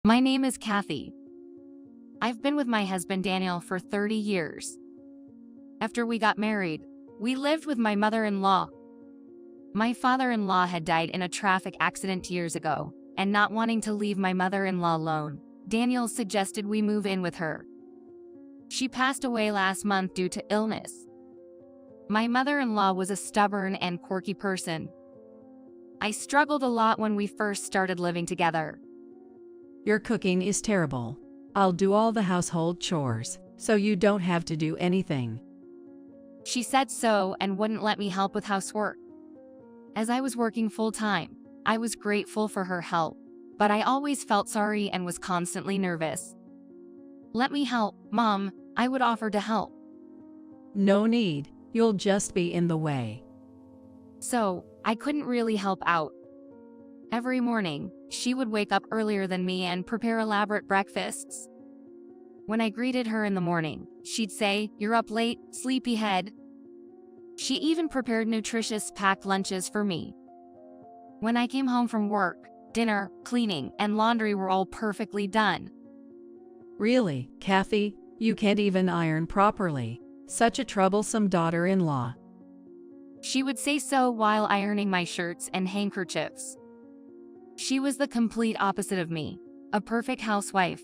My name is Kathy. I've been with my husband Daniel for 30 years. After we got married, we lived with my mother-in-law. My father-in-law had died in a traffic accident years ago, and not wanting to leave my mother-in-law alone, Daniel suggested we move in with her. She passed away last month due to illness. My mother-in-law was a stubborn and quirky person. I struggled a lot when we first started living together. Your cooking is terrible. I'll do all the household chores, so you don't have to do anything. She said so and wouldn't let me help with housework. As I was working full-time, I was grateful for her help, but I always felt sorry and was constantly nervous. "Let me help, Mom," I would offer to help. No need, you'll just be in the way. So, I couldn't really help out. Every morning, she would wake up earlier than me and prepare elaborate breakfasts. When I greeted her in the morning, she'd say, "You're up late, sleepyhead." She even prepared nutritious packed lunches for me. When I came home from work, dinner, cleaning, and laundry were all perfectly done. Really, Kathy, you can't even iron properly. Such a troublesome daughter-in-law. She would say so while ironing my shirts and handkerchiefs. She was the complete opposite of me, a perfect housewife.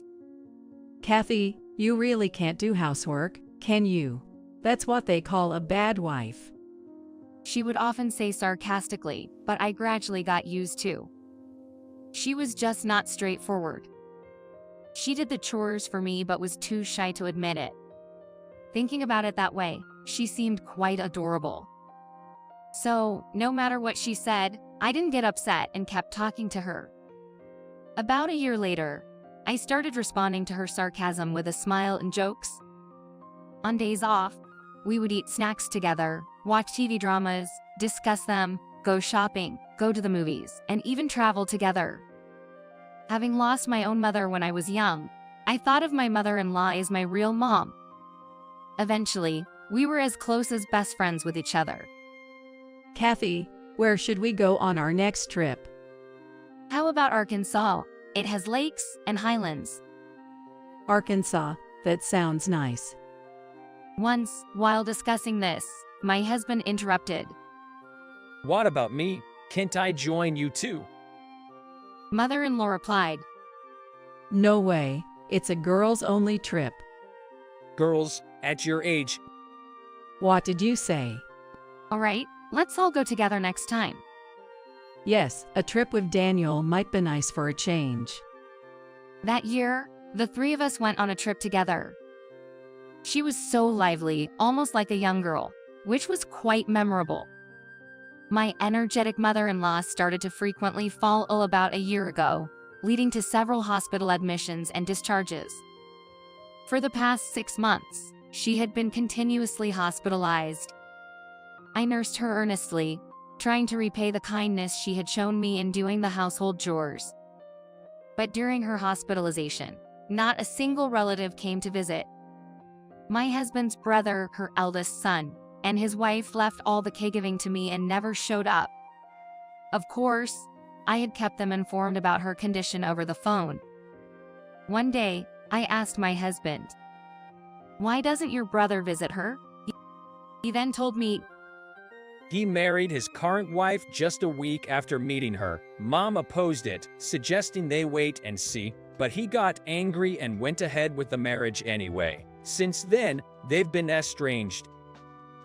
Kathy, you really can't do housework, can you? That's what they call a bad wife. She would often say sarcastically, but I gradually got used to. She was just not straightforward. She did the chores for me but was too shy to admit it. Thinking about it that way, she seemed quite adorable. So, no matter what she said, I didn't get upset and kept talking to her. About a year later, I started responding to her sarcasm with a smile and jokes. On days off, we would eat snacks together, watch TV dramas, discuss them, go shopping, go to the movies, and even travel together. Having lost my own mother when I was young, I thought of my mother-in-law as my real mom. Eventually, we were as close as best friends with each other. Kathy, where should we go on our next trip? How about Arkansas? It has lakes and highlands. Arkansas, that sounds nice. Once, while discussing this, my husband interrupted. What about me? Can't I join you too? Mother-in-law replied, No way, it's a girls-only trip. Girls, at your age. What did you say? "All right, let's all go together next time." Yes, a trip with Daniel might be nice for a change. That year, the three of us went on a trip together. She was so lively, almost like a young girl, which was quite memorable. My energetic mother-in-law started to frequently fall ill about a year ago, leading to several hospital admissions and discharges. For the past 6 months, she had been continuously hospitalized. I nursed her earnestly, trying to repay the kindness she had shown me in doing the household chores. But during her hospitalization, not a single relative came to visit. My husband's brother, her eldest son, and his wife left all the caregiving to me and never showed up. Of course, I had kept them informed about her condition over the phone. One day, I asked my husband, "Why doesn't your brother visit her?" He then told me, He married his current wife just a week after meeting her. Mom opposed it, suggesting they wait and see, but he got angry and went ahead with the marriage anyway. Since then, they've been estranged.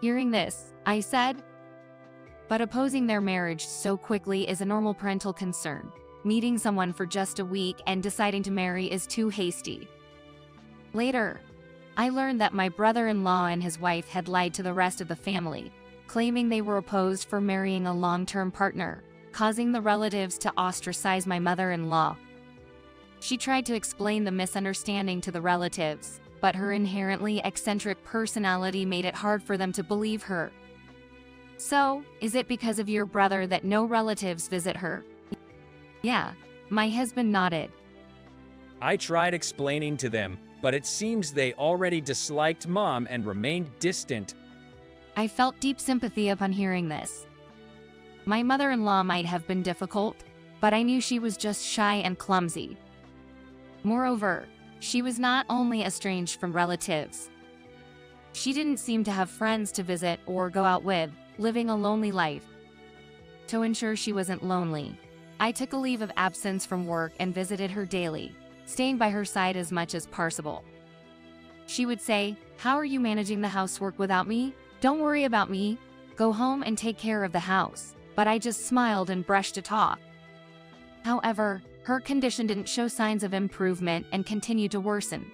Hearing this, I said, "But opposing their marriage so quickly is a normal parental concern. Meeting someone for just a week and deciding to marry is too hasty." Later, I learned that my brother-in-law and his wife had lied to the rest of the family, claiming they were opposed for marrying a long-term partner, causing the relatives to ostracize my mother-in-law. She tried to explain the misunderstanding to the relatives, but her inherently eccentric personality made it hard for them to believe her. "So, is it because of your brother that no relatives visit her?" "Yeah," my husband nodded. I tried explaining to them, but it seems they already disliked Mom and remained distant. I felt deep sympathy upon hearing this. My mother-in-law might have been difficult, but I knew she was just shy and clumsy. Moreover, she was not only estranged from relatives. She didn't seem to have friends to visit or go out with, living a lonely life. To ensure she wasn't lonely, I took a leave of absence from work and visited her daily, staying by her side as much as possible. She would say, "How are you managing the housework without me? Don't worry about me. Go home and take care of the house." But I just smiled and brushed it off. However, her condition didn't show signs of improvement and continued to worsen.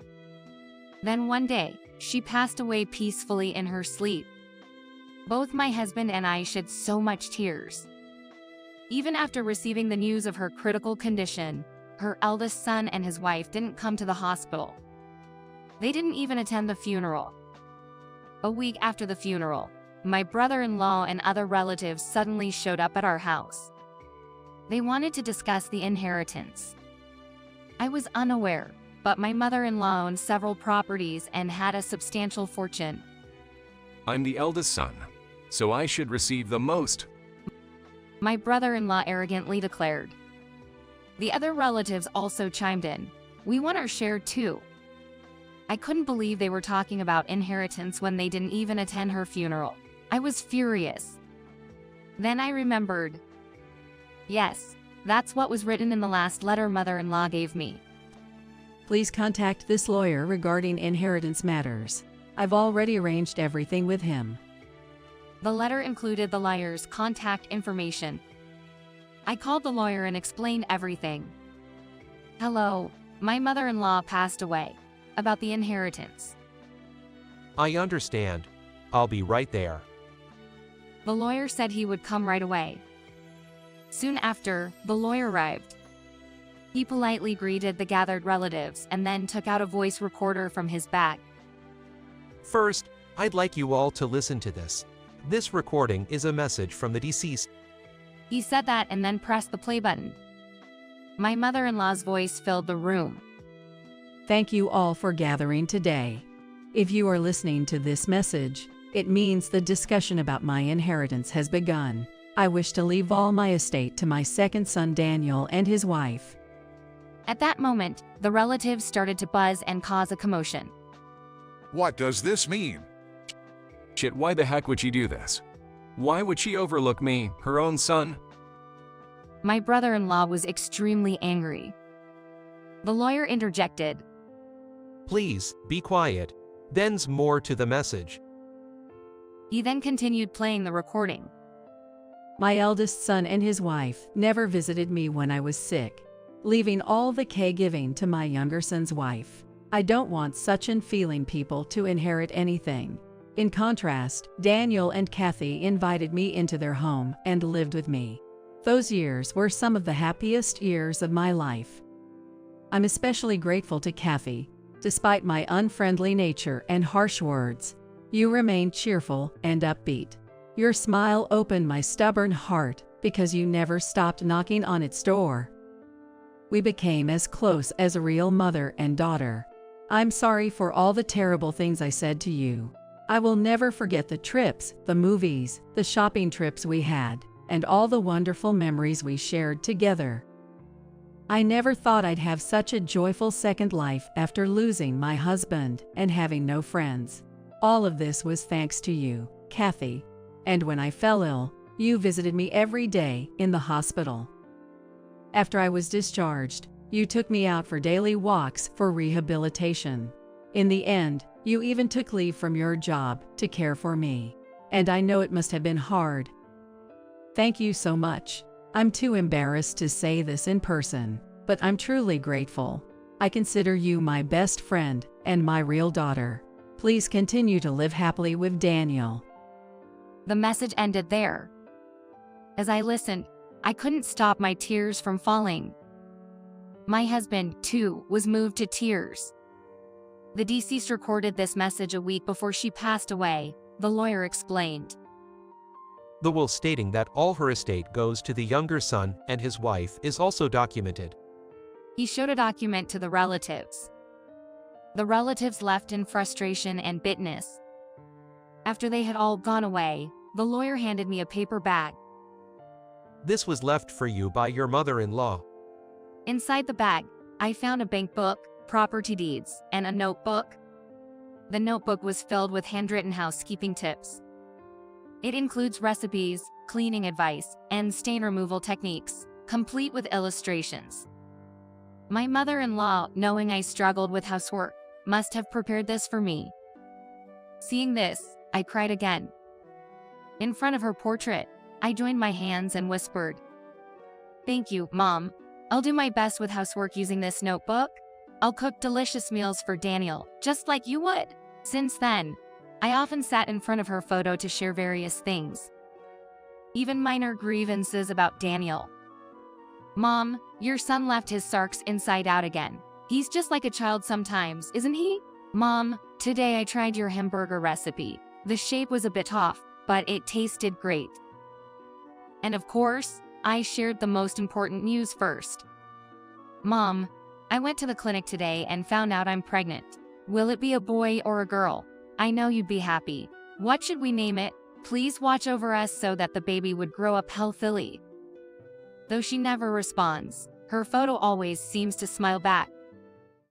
Then one day, she passed away peacefully in her sleep. Both my husband and I shed so much tears. Even after receiving the news of her critical condition, her eldest son and his wife didn't come to the hospital. They didn't even attend the funeral. A week after the funeral, my brother-in-law and other relatives suddenly showed up at our house. They wanted to discuss the inheritance. I was unaware, but my mother-in-law owned several properties and had a substantial fortune. I'm the eldest son, so I should receive the most. My brother-in-law arrogantly declared. The other relatives also chimed in. "We want our share too." I couldn't believe they were talking about inheritance when they didn't even attend her funeral. I was furious. Then I remembered. Yes, that's what was written in the last letter mother-in-law gave me. Please contact this lawyer regarding inheritance matters. I've already arranged everything with him. The letter included the lawyer's contact information. I called the lawyer and explained everything. "Hello, my mother-in-law passed away. About the inheritance." I understand. I'll be right there. The lawyer said he would come right away. Soon after, the lawyer arrived. He politely greeted the gathered relatives and then took out a voice recorder from his bag. First, I'd like you all to listen to this. This recording is a message from the deceased. He said that and then pressed the play button. My mother-in-law's voice filled the room. Thank you all for gathering today. If you are listening to this message, it means the discussion about my inheritance has begun. I wish to leave all my estate to my second son Daniel and his wife. At that moment, the relatives started to buzz and cause a commotion. What does this mean? Shit, why the heck would she do this? Why would she overlook me, her own son? My brother-in-law was extremely angry. The lawyer interjected. Please, be quiet. Then's more to the message. He then continued playing the recording. My eldest son and his wife never visited me when I was sick, leaving all the caregiving to my younger son's wife. I don't want such unfeeling people to inherit anything. In contrast, Daniel and Kathy invited me into their home and lived with me. Those years were some of the happiest years of my life. I'm especially grateful to Kathy. Despite my unfriendly nature and harsh words, you remained cheerful and upbeat. Your smile opened my stubborn heart because you never stopped knocking on its door. We became as close as a real mother and daughter. I'm sorry for all the terrible things I said to you. I will never forget the trips, the movies, the shopping trips we had, and all the wonderful memories we shared together. I never thought I'd have such a joyful second life after losing my husband and having no friends. All of this was thanks to you, Kathy. And when I fell ill, you visited me every day in the hospital. After I was discharged, you took me out for daily walks for rehabilitation. In the end, you even took leave from your job to care for me. And I know it must have been hard. Thank you so much. I'm too embarrassed to say this in person, but I'm truly grateful. I consider you my best friend and my real daughter. Please continue to live happily with Daniel. The message ended there. As I listened, I couldn't stop my tears from falling. My husband, too, was moved to tears. The deceased recorded this message a week before she passed away, the lawyer explained. The will stating that all her estate goes to the younger son and his wife is also documented. He showed a document to the relatives. The relatives left in frustration and bitterness. After they had all gone away, the lawyer handed me a paper bag. This was left for you by your mother-in-law. Inside the bag, I found a bank book, property deeds, and a notebook. The notebook was filled with handwritten housekeeping tips. It includes recipes, cleaning advice, and stain removal techniques, complete with illustrations. My mother-in-law, knowing I struggled with housework, must have prepared this for me. Seeing this, I cried again. In front of her portrait, I joined my hands and whispered, "Thank you, Mom. I'll do my best with housework using this notebook. I'll cook delicious meals for Daniel, just like you would." Since then, I often sat in front of her photo to share various things, even minor grievances about Daniel. "Mom, your son left his sarks inside out again. He's just like a child sometimes, isn't he?" "Mom, today I tried your hamburger recipe. The shape was a bit off, but it tasted great." And of course, I shared the most important news first. "Mom, I went to the clinic today and found out I'm pregnant. Will it be a boy or a girl? I know you'd be happy. What should we name it? Please watch over us so that the baby would grow up healthily." Though she never responds, her photo always seems to smile back.